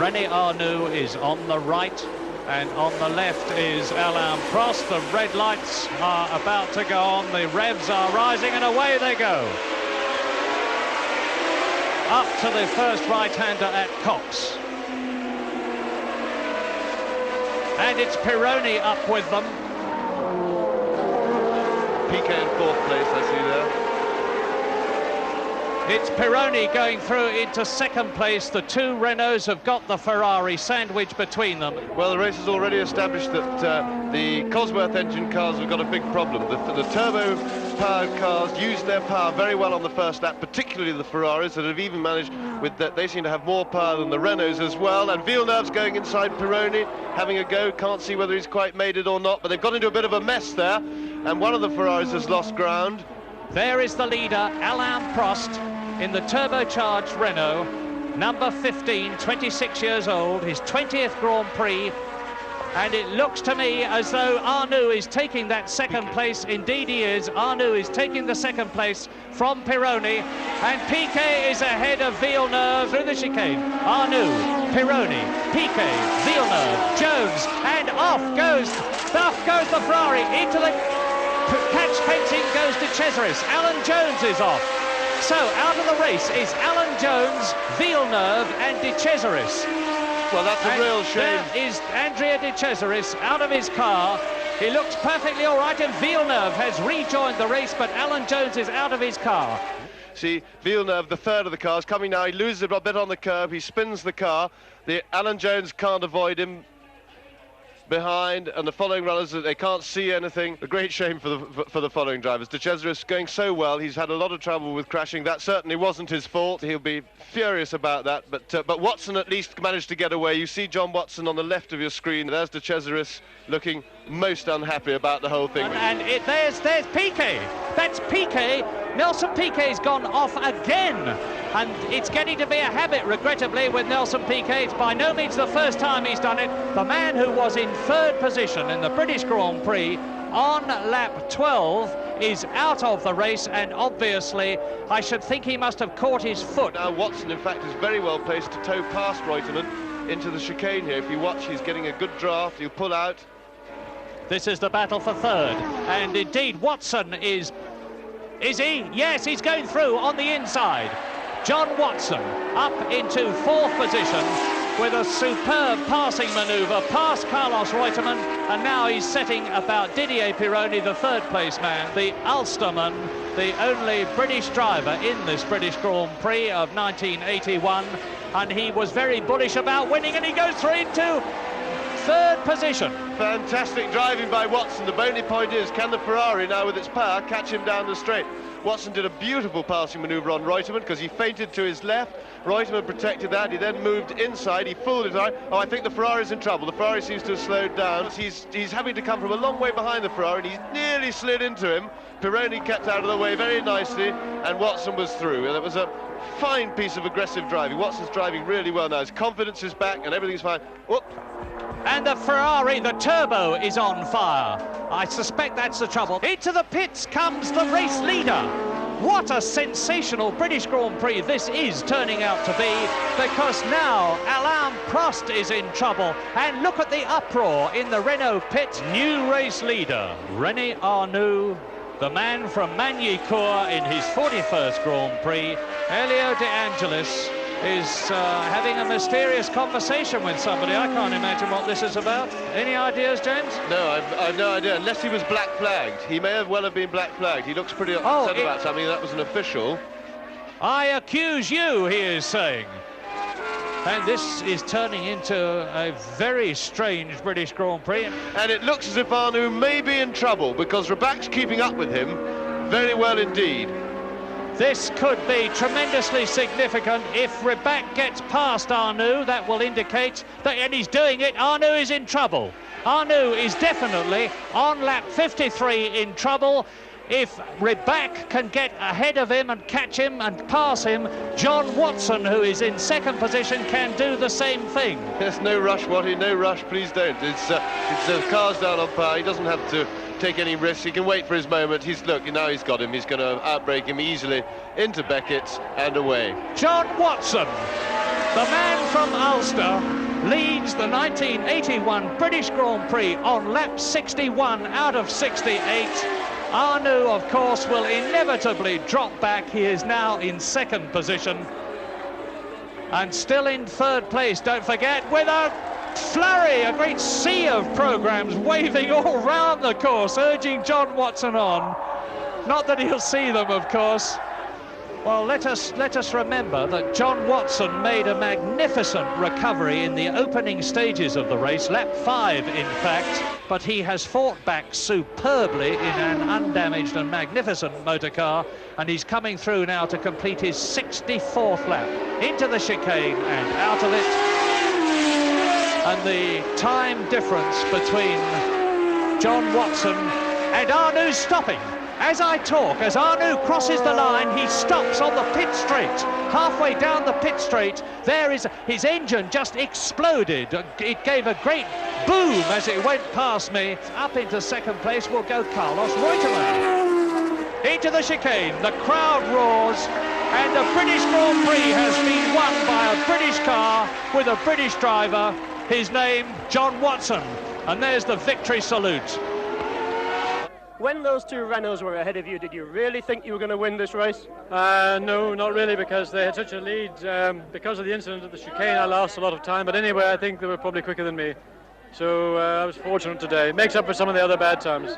René Arnoux is on the right, and on the left is Alain Prost. The red lights are about to go on, the revs are rising, and away they go. Up to the first right-hander at Cox. And it's Pironi up with them. Piquet in fourth place, I see there. It's Pironi going through into second place. The two Renaults have got the Ferrari sandwiched between them. Well, the race has already established that the Cosworth engine cars have got a big problem. The turbo-powered cars used their power very well on the first lap, particularly the Ferraris, that have even managed with that. They seem to have more power than the Renaults as well. And Villeneuve's going inside Pironi, having a go. Can't see whether he's quite made it or not, but they've got into a bit of a mess there. And one of the Ferraris has lost ground. There is the leader, Alain Prost, in the turbocharged Renault, number 15, 26 years old, his 20th Grand Prix, and it looks to me as though Arnoux is taking that second place. Indeed he is. Arnoux is taking the second place from Pironi, and Piquet is ahead of Villeneuve through the chicane. Arnoux, Pironi, Piquet, Villeneuve, Jones, and off goes the Ferrari into the catch fencing goes De Cesaris. Alan Jones is off. So out of the race is Alan Jones, Villeneuve and De Cesaris. Well, that's a real shame. There is Andrea De Cesaris out of his car. He looks perfectly all right, and Villeneuve has rejoined the race, but Alan Jones is out of his car. See, Villeneuve, the third of the cars, coming now. He loses a bit on the curb. He spins the car. Alan Jones can't avoid him behind, and the following runners, they can't see anything. A great shame for the following drivers. De Cesaris going so well. He's had a lot of trouble with crashing. That certainly wasn't his fault. He'll be furious about that, but Watson at least managed to get away. You see John Watson on the left of your screen. There's De Cesaris looking most unhappy about the whole thing. And there's Piquet. That's Piquet. Nelson Piquet's gone off again, and it's getting to be a habit, regrettably, with Nelson Piquet. It's by no means the first time he's done it. The man who was in third position in the British Grand Prix on lap 12 is out of the race, and obviously I should think he must have caught his foot. Now Watson, in fact, is very well placed to tow past Reutemann into the chicane here. If you watch, he's getting a good draft. He'll pull out. This is the battle for third, and indeed Watson is he? Yes, he's going through on the inside. John Watson up into fourth position with a superb passing manoeuvre past Carlos Reutemann, and now he's setting about Didier Pironi, the third place man, the Ulsterman, the only British driver in this British Grand Prix of 1981, and he was very bullish about winning, and he goes through into third position. Fantastic driving by Watson. The only point is, can the Ferrari now with its power catch him down the straight? Watson did a beautiful passing manoeuvre on Reutemann because he feinted to his left. Reutemann protected that. He then moved inside. He fooled it out. Oh, I think the Ferrari's in trouble. The Ferrari seems to have slowed down. He's having to come from a long way behind the Ferrari, and he's nearly slid into him. Pironi kept out of the way very nicely, and Watson was through. And it was a fine piece of aggressive driving. Watson's driving really well now. His confidence is back, and everything's fine. Whoop. And the Ferrari, the turbo, is on fire. I suspect that's the trouble. Into the pits comes the race leader. What a sensational British Grand Prix this is turning out to be, because now Alain Prost is in trouble. And look at the uproar in the Renault pit. New race leader, René Arnoux, the man from Magny-Cours in his 41st Grand Prix. Elio De Angelis is having a mysterious conversation with somebody. I can't imagine what this is about. Any ideas, James? No, I've no idea, unless he was black flagged. He may well have been black flagged. He looks pretty upset about something. That was an official. I accuse you, he is saying. And this is turning into a very strange British Grand Prix. And it looks as if Arnoux may be in trouble, because Rabac's keeping up with him very well indeed. This could be tremendously significant. If Rabac gets past Arnoux, that will indicate that, and he's doing it, Arnoux is in trouble. Arnoux is definitely on lap 53 in trouble. If Rabac can get ahead of him and catch him and pass him, John Watson, who is in second position, can do the same thing. Yes, no rush, Watty, no rush, please don't. It's car's down on power. He doesn't have to take any risks. He can wait for his moment. Look, now he's got him. He's going to outbrake him easily into Beckett and away. John Watson, the man from Ulster, leads the 1981 British Grand Prix on lap 61 out of 68. Arnoux, of course, will inevitably drop back. He is now in second position. And still in third place, don't forget, with a flurry, a great sea of programmes waving all round the course, urging John Watson on. Not that he'll see them, of course. Well, let us remember that John Watson made a magnificent recovery in the opening stages of the race, lap 5 in fact, but he has fought back superbly in an undamaged and magnificent motor car, and he's coming through now to complete his 64th lap into the chicane and out of it. And the time difference between John Watson and Arnoux stopping. As I talk, as Arnoux crosses the line, he stops on the pit straight. Halfway down the pit straight, there is his engine just exploded. It gave a great boom as it went past me. Up into second place will go Carlos Reutemann. Into the chicane, the crowd roars, and the British Grand Prix has been won by a British car with a British driver. His name, John Watson. And there's the victory salute. When those two Renaults were ahead of you, did you really think you were going to win this race? No, not really, because they had such a lead. Because of the incident at the chicane, I lost a lot of time. But anyway, I think they were probably quicker than me. So I was fortunate today. It makes up for some of the other bad times.